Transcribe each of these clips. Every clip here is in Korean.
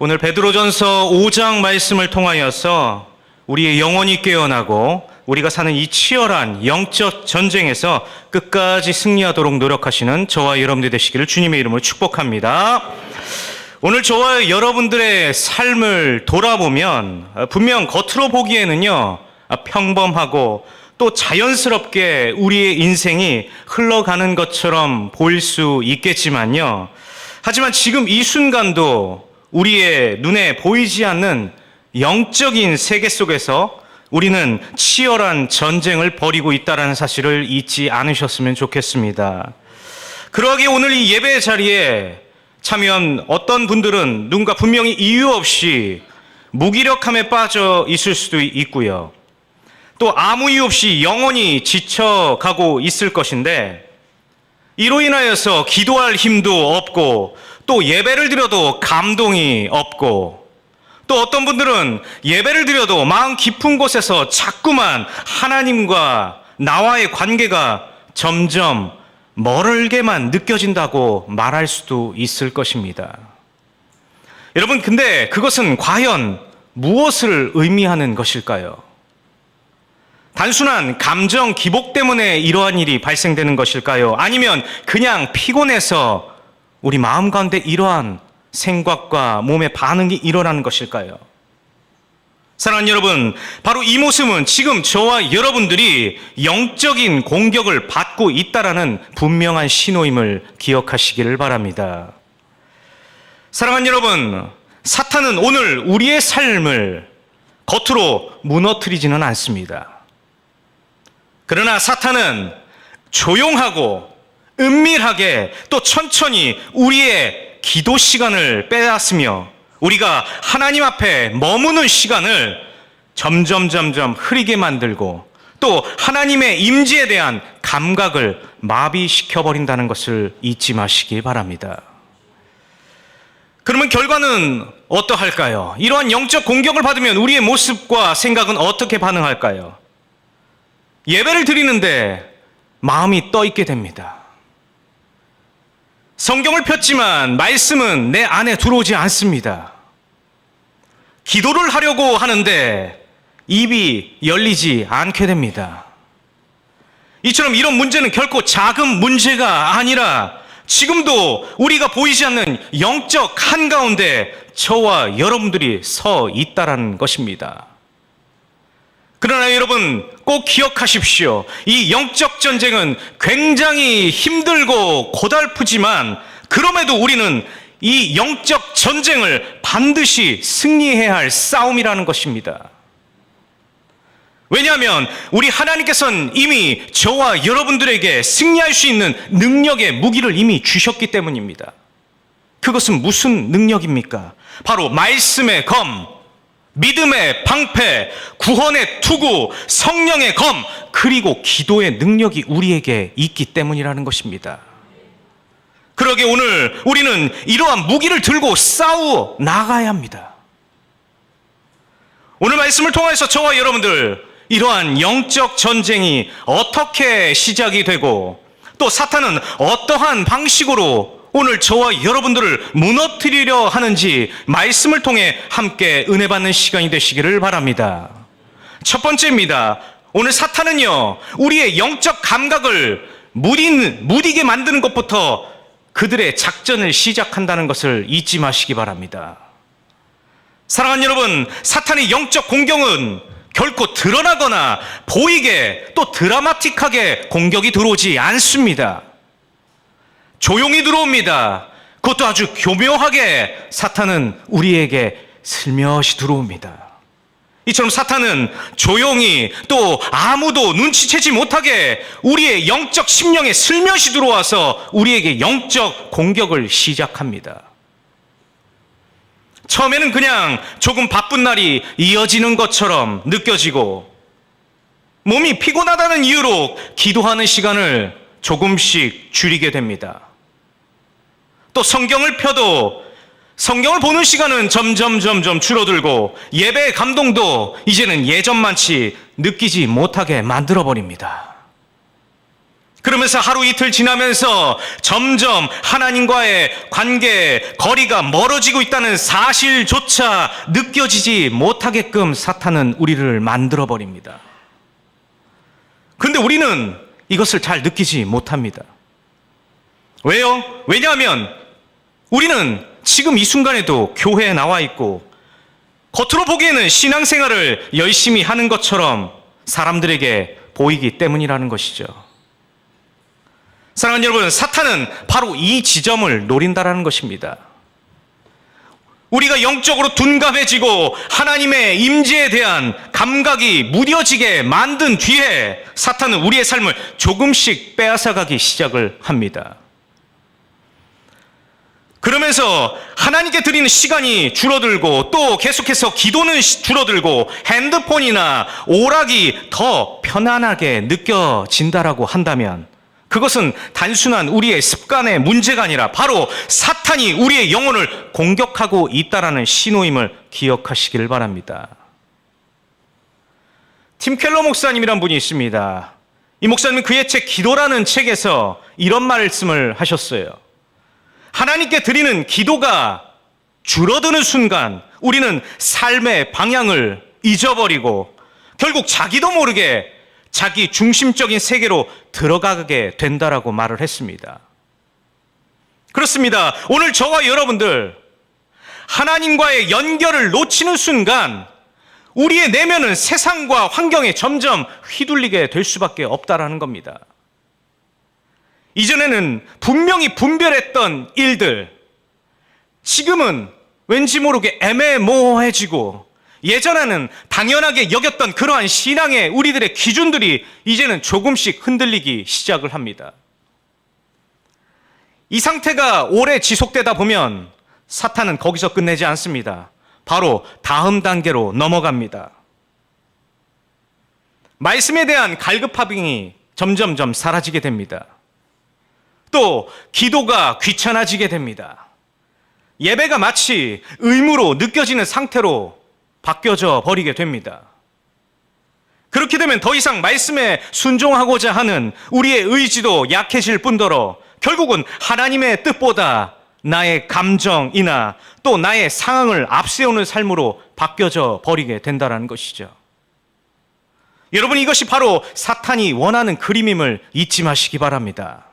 오늘 베드로전서 5장 말씀을 통하여서 우리의 영혼이 깨어나고 우리가 사는 이 치열한 영적 전쟁에서 끝까지 승리하도록 노력하시는 저와 여러분들 되시기를 주님의 이름으로 축복합니다. 오늘 저와 여러분들의 삶을 돌아보면 분명 겉으로 보기에는요, 평범하고 또 자연스럽게 우리의 인생이 흘러가는 것처럼 보일 수 있겠지만요, 하지만 지금 이 순간도 우리의 눈에 보이지 않는 영적인 세계 속에서 우리는 치열한 전쟁을 벌이고 있다는 사실을 잊지 않으셨으면 좋겠습니다. 그러기에 오늘 이 예배 자리에 참여한 어떤 분들은 누군가 분명히 이유 없이 무기력함에 빠져 있을 수도 있고요, 또 아무 이유 없이 영혼이 지쳐가고 있을 것인데, 이로 인하여서 기도할 힘도 없고 또 예배를 드려도 감동이 없고, 또 어떤 분들은 예배를 드려도 마음 깊은 곳에서 자꾸만 하나님과 나와의 관계가 점점 멀게만 느껴진다고 말할 수도 있을 것입니다. 여러분, 근데 그것은 과연 무엇을 의미하는 것일까요? 단순한 감정 기복 때문에 이러한 일이 발생되는 것일까요? 아니면 그냥 피곤해서 우리 마음 가운데 이러한 생각과 몸의 반응이 일어나는 것일까요? 사랑하는 여러분, 바로 이 모습은 지금 저와 여러분들이 영적인 공격을 받고 있다라는 분명한 신호임을 기억하시기를 바랍니다. 사랑하는 여러분, 사탄은 오늘 우리의 삶을 겉으로 무너뜨리지는 않습니다. 그러나 사탄은 조용하고 은밀하게 또 천천히 우리의 기도 시간을 빼앗으며 우리가 하나님 앞에 머무는 시간을 점점 흐리게 만들고 또 하나님의 임재에 대한 감각을 마비시켜버린다는 것을 잊지 마시기 바랍니다. 그러면 결과는 어떠할까요? 이러한 영적 공격을 받으면 우리의 모습과 생각은 어떻게 반응할까요? 예배를 드리는데 마음이 떠 있게 됩니다. 성경을 폈지만 말씀은 내 안에 들어오지 않습니다. 기도를 하려고 하는데 입이 열리지 않게 됩니다. 이처럼 이런 문제는 결코 작은 문제가 아니라 지금도 우리가 보이지 않는 영적 한가운데 저와 여러분들이 서 있다라는 것입니다. 그러나 여러분, 꼭 기억하십시오. 이 영적 전쟁은 굉장히 힘들고 고달프지만 그럼에도 우리는 이 영적 전쟁을 반드시 승리해야 할 싸움이라는 것입니다. 왜냐하면 우리 하나님께서는 이미 저와 여러분들에게 승리할 수 있는 능력의 무기를 이미 주셨기 때문입니다. 그것은 무슨 능력입니까? 바로 말씀의 검, 믿음의 방패, 구원의 투구, 성령의 검, 그리고 기도의 능력이 우리에게 있기 때문이라는 것입니다. 그러기에 오늘 우리는 이러한 무기를 들고 싸워 나가야 합니다. 오늘 말씀을 통해서 저와 여러분들 이러한 영적 전쟁이 어떻게 시작이 되고 또 사탄은 어떠한 방식으로 오늘 저와 여러분들을 무너뜨리려 하는지 말씀을 통해 함께 은혜 받는 시간이 되시기를 바랍니다. 첫 번째입니다. 오늘 사탄은요, 우리의 영적 감각을 무디게 만드는 것부터 그들의 작전을 시작한다는 것을 잊지 마시기 바랍니다. 사랑하는 여러분, 사탄의 영적 공격은 결코 드러나거나 보이게 또 드라마틱하게 공격이 들어오지 않습니다. 조용히 들어옵니다. 그것도 아주 교묘하게 사탄은 우리에게 슬며시 들어옵니다. 이처럼 사탄은 조용히 또 아무도 눈치채지 못하게 우리의 영적 심령에 슬며시 들어와서 우리에게 영적 공격을 시작합니다. 처음에는 그냥 조금 바쁜 날이 이어지는 것처럼 느껴지고 몸이 피곤하다는 이유로 기도하는 시간을 조금씩 줄이게 됩니다. 또 성경을 펴도 성경을 보는 시간은 점점 줄어들고 예배의 감동도 이제는 예전만치 느끼지 못하게 만들어버립니다. 그러면서 하루 이틀 지나면서 점점 하나님과의 관계, 거리가 멀어지고 있다는 사실조차 느껴지지 못하게끔 사탄은 우리를 만들어버립니다. 그런데 우리는 이것을 잘 느끼지 못합니다. 왜요? 왜냐하면 우리는 지금 이 순간에도 교회에 나와 있고 겉으로 보기에는 신앙생활을 열심히 하는 것처럼 사람들에게 보이기 때문이라는 것이죠. 사랑하는 여러분, 사탄은 바로 이 지점을 노린다라는 것입니다. 우리가 영적으로 둔감해지고 하나님의 임재에 대한 감각이 무뎌지게 만든 뒤에 사탄은 우리의 삶을 조금씩 빼앗아가기 시작을 합니다. 그러면서 하나님께 드리는 시간이 줄어들고 또 계속해서 기도는 줄어들고 핸드폰이나 오락이 더 편안하게 느껴진다라고 한다면 그것은 단순한 우리의 습관의 문제가 아니라 바로 사탄이 우리의 영혼을 공격하고 있다라는 신호임을 기억하시길 바랍니다. 팀 켈러 목사님이란 분이 있습니다. 이 목사님은 그의 책 기도라는 책에서 이런 말씀을 하셨어요. 하나님께 드리는 기도가 줄어드는 순간 우리는 삶의 방향을 잊어버리고 결국 자기도 모르게 자기 중심적인 세계로 들어가게 된다라고 말을 했습니다. 그렇습니다. 오늘 저와 여러분들 하나님과의 연결을 놓치는 순간 우리의 내면은 세상과 환경에 점점 휘둘리게 될 수밖에 없다라는 겁니다. 이전에는 분명히 분별했던 일들, 지금은 왠지 모르게 애매모호해지고 예전에는 당연하게 여겼던 그러한 신앙의 우리들의 기준들이 이제는 조금씩 흔들리기 시작을 합니다. 이 상태가 오래 지속되다 보면 사탄은 거기서 끝내지 않습니다. 바로 다음 단계로 넘어갑니다. 말씀에 대한 갈급함이 점점점 사라지게 됩니다. 또 기도가 귀찮아지게 됩니다. 예배가 마치 의무로 느껴지는 상태로 바뀌어져 버리게 됩니다. 그렇게 되면 더 이상 말씀에 순종하고자 하는 우리의 의지도 약해질 뿐더러 결국은 하나님의 뜻보다 나의 감정이나 또 나의 상황을 앞세우는 삶으로 바뀌어져 버리게 된다는 것이죠. 여러분, 이것이 바로 사탄이 원하는 그림임을 잊지 마시기 바랍니다.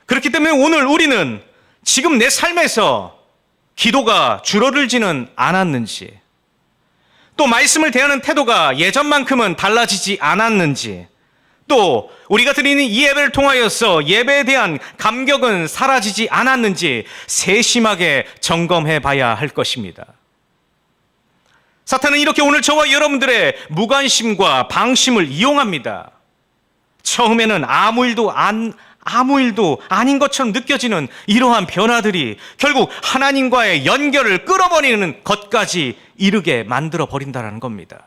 그렇기 때문에 오늘 우리는 지금 내 삶에서 기도가 줄어들지는 않았는지, 또 말씀을 대하는 태도가 예전만큼은 달라지지 않았는지, 또 우리가 드리는 이 예배를 통하여서 예배에 대한 감격은 사라지지 않았는지 세심하게 점검해 봐야 할 것입니다. 사탄은 이렇게 오늘 저와 여러분들의 무관심과 방심을 이용합니다. 처음에는 아무 일도 아닌 것처럼 느껴지는 이러한 변화들이 결국 하나님과의 연결을 끌어버리는 것까지 이르게 만들어 버린다는 겁니다.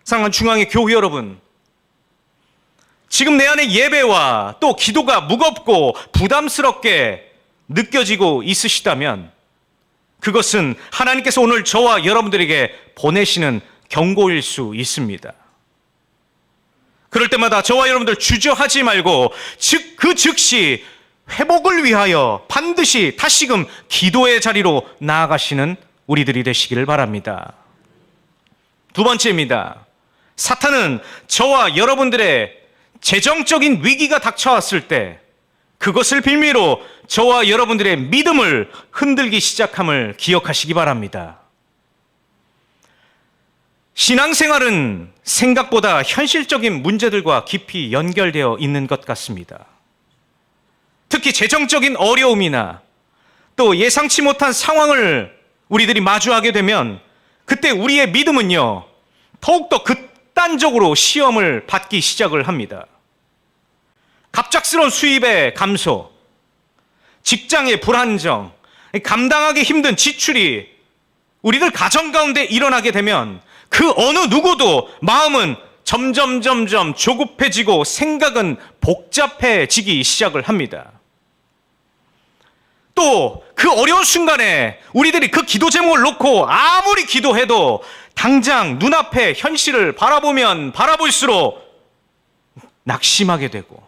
사랑하는 중앙의 교회 여러분, 지금 내 안에 예배와 또 기도가 무겁고 부담스럽게 느껴지고 있으시다면 그것은 하나님께서 오늘 저와 여러분들에게 보내시는 경고일 수 있습니다. 그럴 때마다 저와 여러분들 주저하지 말고 즉시 회복을 위하여 반드시 다시금 기도의 자리로 나아가시는 우리들이 되시기를 바랍니다. 두 번째입니다. 사탄은 저와 여러분들의 재정적인 위기가 닥쳐왔을 때 그것을 빌미로 저와 여러분들의 믿음을 흔들기 시작함을 기억하시기 바랍니다. 신앙생활은 생각보다 현실적인 문제들과 깊이 연결되어 있는 것 같습니다. 특히 재정적인 어려움이나 또 예상치 못한 상황을 우리들이 마주하게 되면 그때 우리의 믿음은요, 더욱더 극단적으로 시험을 받기 시작을 합니다. 갑작스러운 수입의 감소, 직장의 불안정, 감당하기 힘든 지출이 우리들 가정 가운데 일어나게 되면 그 어느 누구도 마음은 점점 조급해지고 생각은 복잡해지기 시작을 합니다. 또 그 어려운 순간에 우리들이 그 기도 제목을 놓고 아무리 기도해도 당장 눈앞에 현실을 바라보면 바라볼수록 낙심하게 되고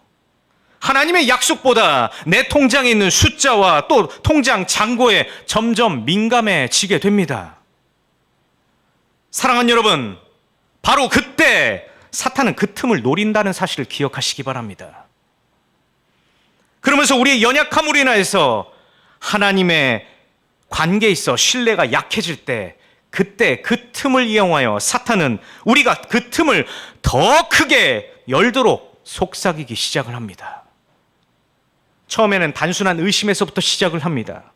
하나님의 약속보다 내 통장에 있는 숫자와 또 통장 잔고에 점점 민감해지게 됩니다. 사랑하는 여러분, 바로 그때 사탄은 그 틈을 노린다는 사실을 기억하시기 바랍니다. 그러면서 우리의 연약함으로 인하여서 하나님의 관계에 있어 신뢰가 약해질 때 그때 그 틈을 이용하여 사탄은 우리가 그 틈을 더 크게 열도록 속삭이기 시작을 합니다. 처음에는 단순한 의심에서부터 시작을 합니다.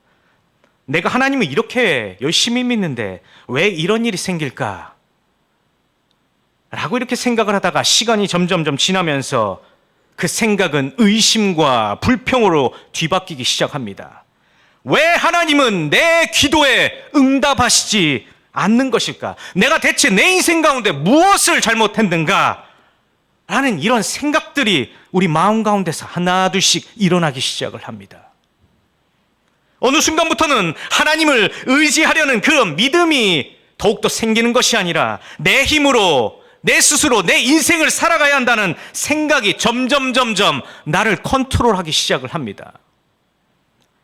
내가 하나님을 이렇게 열심히 믿는데 왜 이런 일이 생길까? 라고 이렇게 생각을 하다가 시간이 점점 지나면서 그 생각은 의심과 불평으로 뒤바뀌기 시작합니다. 왜 하나님은 내 기도에 응답하시지 않는 것일까? 내가 대체 내 인생 가운데 무엇을 잘못했는가? 라는 이런 생각들이 우리 마음 가운데서 하나둘씩 일어나기 시작을 합니다. 어느 순간부터는 하나님을 의지하려는 그런 믿음이 더욱더 생기는 것이 아니라 내 힘으로 내 스스로 내 인생을 살아가야 한다는 생각이 점점 나를 컨트롤하기 시작을 합니다.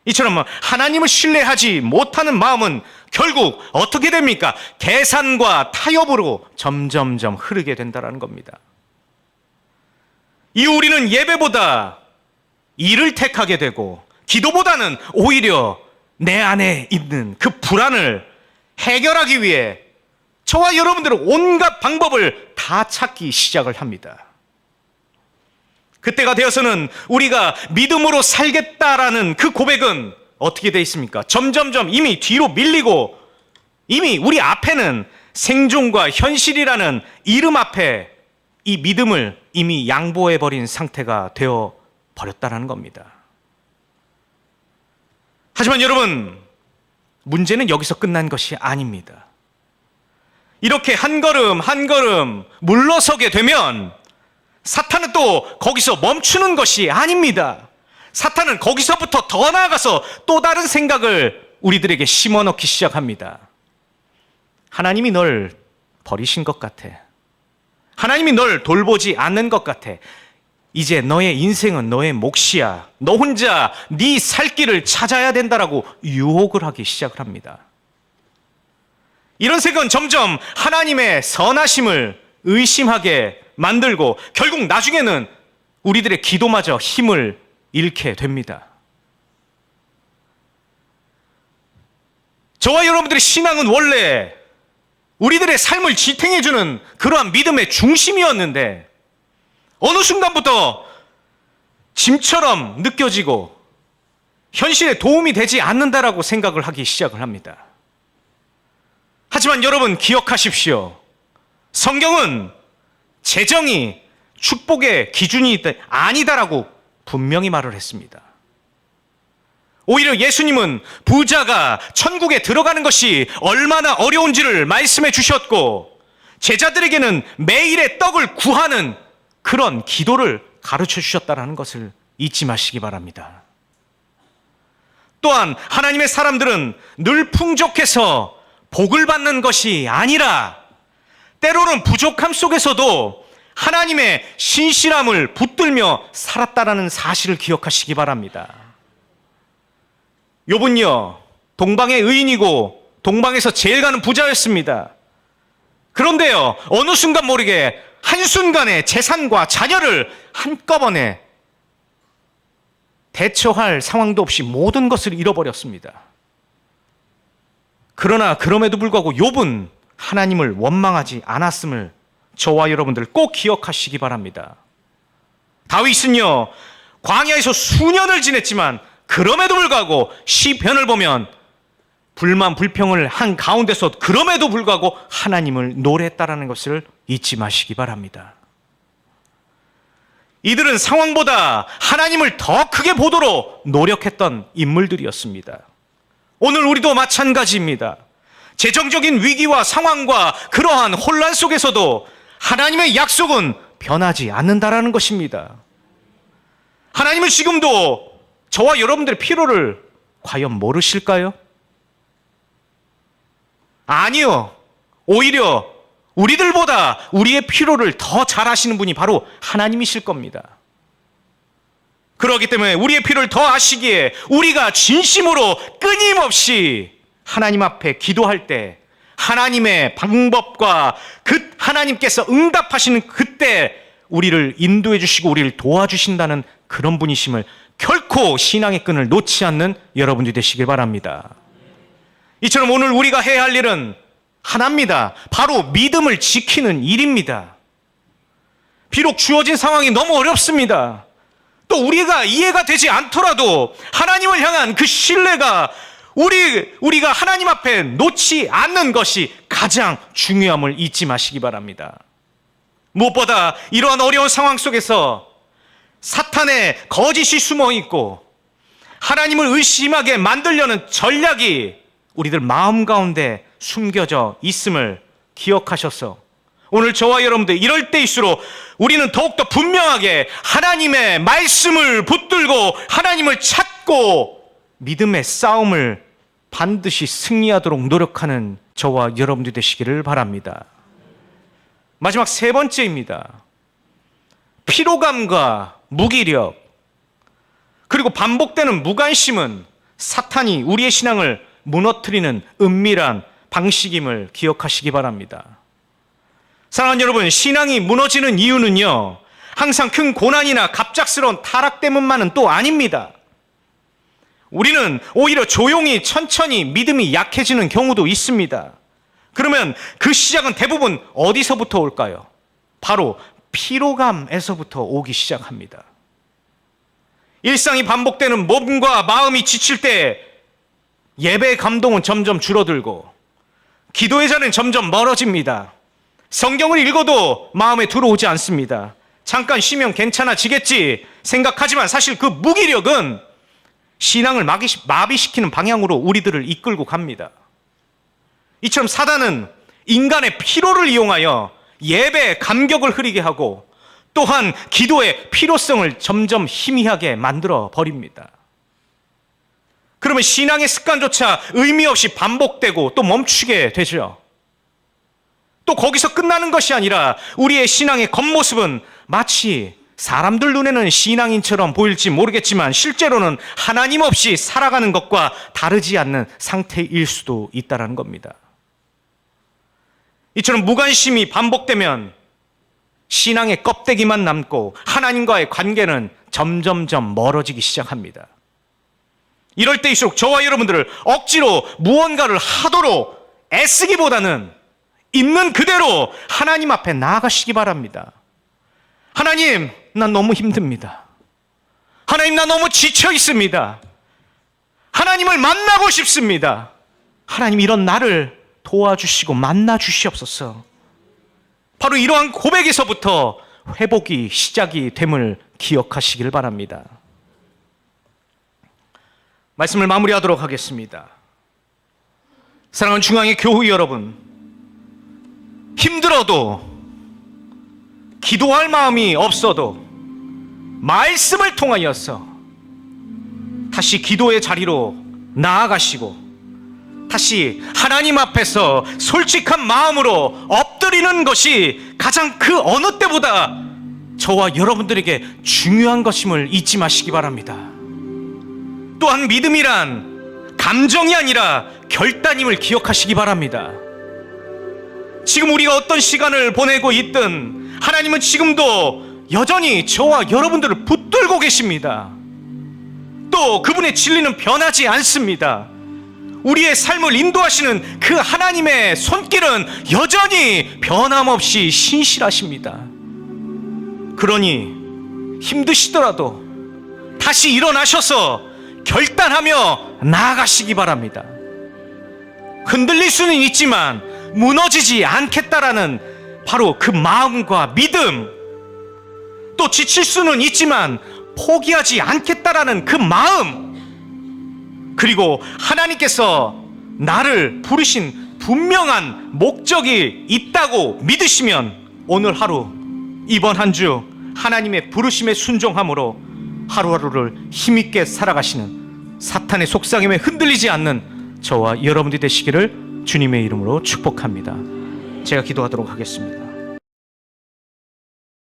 이처럼 하나님을 신뢰하지 못하는 마음은 결국 어떻게 됩니까? 계산과 타협으로 점점 흐르게 된다는 겁니다. 이후 우리는 예배보다 일을 택하게 되고 기도보다는 오히려 내 안에 있는 그 불안을 해결하기 위해 저와 여러분들은 온갖 방법을 다 찾기 시작을 합니다. 그때가 되어서는 우리가 믿음으로 살겠다라는 그 고백은 어떻게 되어 있습니까? 점점 이미 뒤로 밀리고 이미 우리 앞에는 생존과 현실이라는 이름 앞에 이 믿음을 이미 양보해버린 상태가 되어 버렸다는 겁니다. 하지만 여러분, 문제는 여기서 끝난 것이 아닙니다. 이렇게 한 걸음 물러서게 되면 사탄은 또 거기서 멈추는 것이 아닙니다. 사탄은 거기서부터 더 나아가서 또 다른 생각을 우리들에게 심어넣기 시작합니다. 하나님이 널 버리신 것 같아. 하나님이 널 돌보지 않는 것 같아. 이제 너의 인생은 너의 몫이야. 너 혼자 네 살 길을 찾아야 된다라고 유혹을 하기 시작을 합니다. 이런 생각은 점점 하나님의 선하심을 의심하게 만들고 결국 나중에는 우리들의 기도마저 힘을 잃게 됩니다. 저와 여러분들의 신앙은 원래 우리들의 삶을 지탱해주는 그러한 믿음의 중심이었는데 어느 순간부터 짐처럼 느껴지고 현실에 도움이 되지 않는다라고 생각을 하기 시작을 합니다. 하지만 여러분 기억하십시오. 성경은 재정이 축복의 기준이 아니다라고 분명히 말을 했습니다. 오히려 예수님은 부자가 천국에 들어가는 것이 얼마나 어려운지를 말씀해 주셨고 제자들에게는 매일의 떡을 구하는 그런 기도를 가르쳐 주셨다는 것을 잊지 마시기 바랍니다. 또한 하나님의 사람들은 늘 풍족해서 복을 받는 것이 아니라 때로는 부족함 속에서도 하나님의 신실함을 붙들며 살았다라는 사실을 기억하시기 바랍니다. 욥은요, 동방의 의인이고 동방에서 제일 가는 부자였습니다. 그런데요, 어느 순간 모르게 한순간에 재산과 자녀를 한꺼번에 대처할 상황도 없이 모든 것을 잃어버렸습니다. 그러나 그럼에도 불구하고 욥은 하나님을 원망하지 않았음을 저와 여러분들 꼭 기억하시기 바랍니다. 다윗은요, 광야에서 수년을 지냈지만 그럼에도 불구하고 시편을 보면 불만 불평을 한 가운데서 그럼에도 불구하고 하나님을 노래했다라는 것을 잊지 마시기 바랍니다. 이들은 상황보다 하나님을 더 크게 보도록 노력했던 인물들이었습니다. 오늘 우리도 마찬가지입니다. 재정적인 위기와 상황과 그러한 혼란 속에서도 하나님의 약속은 변하지 않는다라는 것입니다. 하나님은 지금도 저와 여러분들의 필요를 과연 모르실까요? 아니요. 오히려 우리들보다 우리의 필요를 더 잘 아시는 분이 바로 하나님이실 겁니다. 그렇기 때문에 우리의 필요를 더 아시기에 우리가 진심으로 끊임없이 하나님 앞에 기도할 때 하나님의 방법과 그 하나님께서 응답하시는 그때 우리를 인도해 주시고 우리를 도와주신다는 그런 분이심을 결코 신앙의 끈을 놓지 않는 여러분들이 되시길 바랍니다. 이처럼 오늘 우리가 해야 할 일은 하나입니다. 바로 믿음을 지키는 일입니다. 비록 주어진 상황이 너무 어렵습니다. 또 우리가 이해가 되지 않더라도 하나님을 향한 그 신뢰가 우리가 하나님 앞에 놓지 않는 것이 가장 중요함을 잊지 마시기 바랍니다. 무엇보다 이러한 어려운 상황 속에서 사탄의 거짓이 숨어 있고 하나님을 의심하게 만들려는 전략이 우리들 마음 가운데 숨겨져 있음을 기억하셔서 오늘 저와 여러분들 이럴 때일수록 우리는 더욱더 분명하게 하나님의 말씀을 붙들고 하나님을 찾고 믿음의 싸움을 반드시 승리하도록 노력하는 저와 여러분들 되시기를 바랍니다. 마지막 세 번째입니다. 피로감과 무기력 그리고 반복되는 무관심은 사탄이 우리의 신앙을 무너뜨리는 은밀한 방식임을 기억하시기 바랍니다. 사랑하는 여러분, 신앙이 무너지는 이유는요, 항상 큰 고난이나 갑작스러운 타락 때문만은 또 아닙니다. 우리는 오히려 조용히 천천히 믿음이 약해지는 경우도 있습니다. 그러면 그 시작은 대부분 어디서부터 올까요? 바로 피로감에서부터 오기 시작합니다. 일상이 반복되는 몸과 마음이 지칠 때 예배의 감동은 점점 줄어들고 기도의 자리는 점점 멀어집니다. 성경을 읽어도 마음에 들어오지 않습니다. 잠깐 쉬면 괜찮아지겠지 생각하지만 사실 그 무기력은 신앙을 마비시키는 방향으로 우리들을 이끌고 갑니다. 이처럼 사단은 인간의 피로를 이용하여 예배의 감격을 흐리게 하고 또한 기도의 필요성을 점점 희미하게 만들어 버립니다. 그러면 신앙의 습관조차 의미 없이 반복되고 또 멈추게 되죠. 또 거기서 끝나는 것이 아니라 우리의 신앙의 겉모습은 마치 사람들 눈에는 신앙인처럼 보일지 모르겠지만 실제로는 하나님 없이 살아가는 것과 다르지 않는 상태일 수도 있다는 겁니다. 이처럼 무관심이 반복되면 신앙의 껍데기만 남고 하나님과의 관계는 점점점 멀어지기 시작합니다. 이럴 때일수록 저와 여러분들을 억지로 무언가를 하도록 애쓰기보다는 있는 그대로 하나님 앞에 나아가시기 바랍니다. 하나님, 난 너무 힘듭니다. 하나님, 나 너무 지쳐 있습니다. 하나님을 만나고 싶습니다. 하나님, 이런 나를 도와주시고 만나 주시옵소서. 바로 이러한 고백에서부터 회복이 시작이 됨을 기억하시길 바랍니다. 말씀을 마무리하도록 하겠습니다. 사랑하는 중앙의 교우 여러분, 힘들어도 기도할 마음이 없어도 말씀을 통하여서 다시 기도의 자리로 나아가시고 다시 하나님 앞에서 솔직한 마음으로 엎드리는 것이 가장 그 어느 때보다 저와 여러분들에게 중요한 것임을 잊지 마시기 바랍니다. 또한 믿음이란 감정이 아니라 결단임을 기억하시기 바랍니다. 지금 우리가 어떤 시간을 보내고 있든 하나님은 지금도 여전히 저와 여러분들을 붙들고 계십니다. 또 그분의 진리는 변하지 않습니다. 우리의 삶을 인도하시는 그 하나님의 손길은 여전히 변함없이 신실하십니다. 그러니 힘드시더라도 다시 일어나셔서 결단하며 나아가시기 바랍니다. 흔들릴 수는 있지만 무너지지 않겠다라는 바로 그 마음과 믿음, 또 지칠 수는 있지만 포기하지 않겠다라는 그 마음, 그리고 하나님께서 나를 부르신 분명한 목적이 있다고 믿으시면 오늘 하루, 이번 한 주 하나님의 부르심에 순종함으로 하루하루를 힘있게 살아가시는 사탄의 속삭임에 흔들리지 않는 저와 여러분들이 되시기를 주님의 이름으로 축복합니다. 제가 기도하도록 하겠습니다.